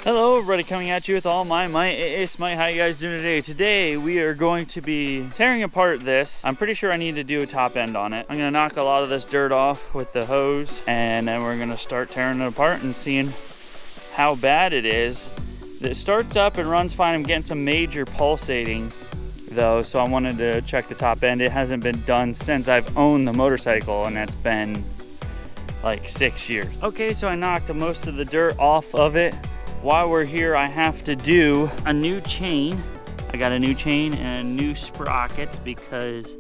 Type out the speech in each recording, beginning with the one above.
Hello everybody, coming at you with all my might. It's Mike. How you guys doing today? Today we are going to be tearing apart this. I'm pretty sure I need to do a top end on it. I'm gonna knock a lot of this dirt off with the hose, and then we're gonna start tearing it apart and seeing how bad it is. It starts up and runs fine. I'm getting some major pulsating though, so I wanted to check the top end. It hasn't been done since I've owned the motorcycle, and that's been like 6 years. Okay, so I knocked most of the dirt off of it. While we're here, I have to do a new chain. I got a new chain and new sprockets because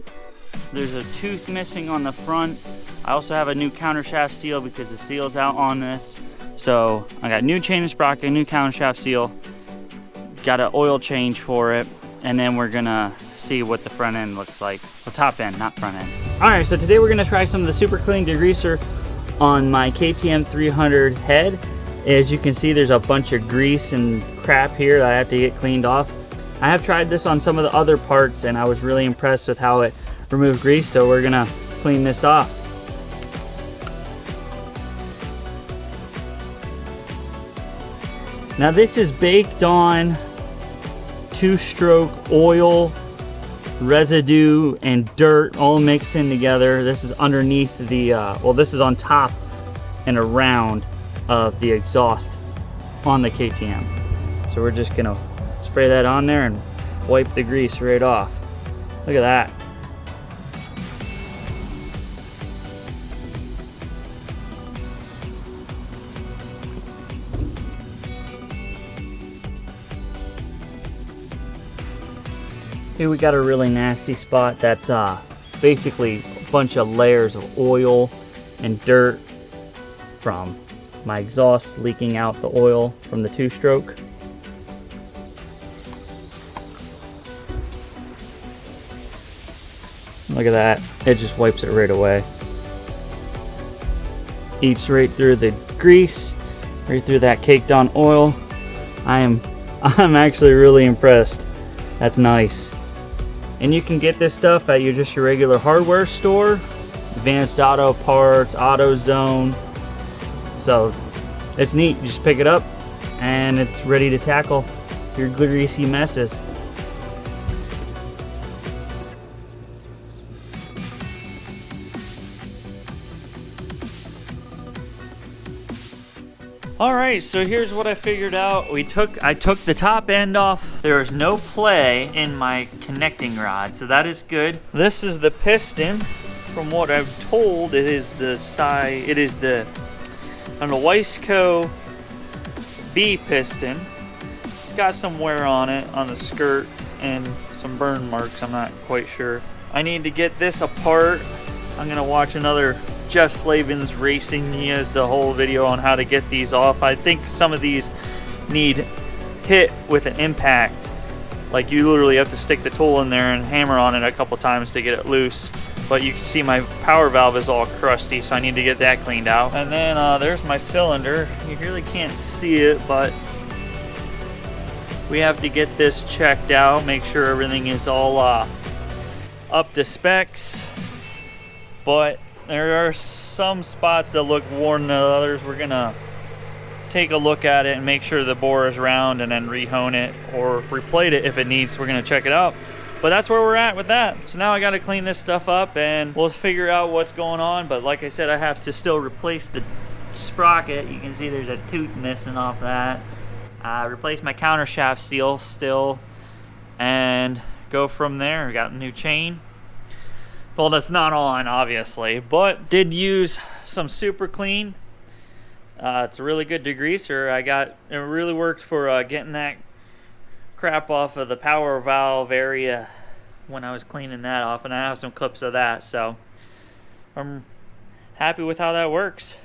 there's a tooth missing on the front. I also have a new countershaft seal because the seal's out on this. So I got new chain and sprocket, new countershaft seal, got an oil change for it, and then we're gonna see what the front end looks like. The top end, not front end. All right, so today we're gonna try some of the super clean degreaser on my KTM300 head. As you can see, there's a bunch of grease and crap here that I have to get cleaned off. I have tried this on some of the other parts and I was really impressed with how it removed grease, so we're gonna clean this off. Now this is baked on two-stroke oil, residue, and dirt all mixed in together. This is underneath the, well, this is on top and around of the exhaust on the KTM. So we're just gonna spray that on there and wipe the grease right off. Look at that. Here we got a really nasty spot that's basically a bunch of layers of oil and dirt from my exhaust leaking out the oil from the two-stroke. Look at that, it just wipes it right away. Eats right through the grease, right through that caked on oil. I'm actually really impressed. That's nice. And you can get this stuff at your regular hardware store, Advanced Auto Parts, AutoZone. So it's neat, you just pick it up and it's ready to tackle your greasy messes. Alright, so here's what I figured out. I took the top end off. There is no play in my connecting rod, so that is good. This is the piston. From what I'm told, it is the on the Wiseco B piston. It's got some wear on it on the skirt and some burn marks, I'm not quite sure. I need to get this apart. I'm gonna watch another Jeff Slavin's Racing. He has the whole video on how to get these off. I think some of these need hit with an impact. Like you literally have to stick the tool in there and hammer on it a couple times to get it loose. But you can see my power valve is all crusty, so I need to get that cleaned out. And then there's my cylinder. You really can't see it, but we have to get this checked out, make sure everything is all up to specs. But there are some spots that look worn than others. We're gonna take a look at it and make sure the bore is round and then re-hone it or replate it if it needs. We're gonna check it out. But that's where we're at with that. So now I gotta clean this stuff up and we'll figure out what's going on. But like I said, I have to still replace the sprocket. You can see there's a tooth missing off that. Replace my countershaft seal still and go from there. We got a new chain. Well, that's not on, obviously, but did use some super clean. It's a really good degreaser. It really worked for getting that crap off of the power valve area when I was cleaning that off, and I have some clips of that, so I'm happy with how that works.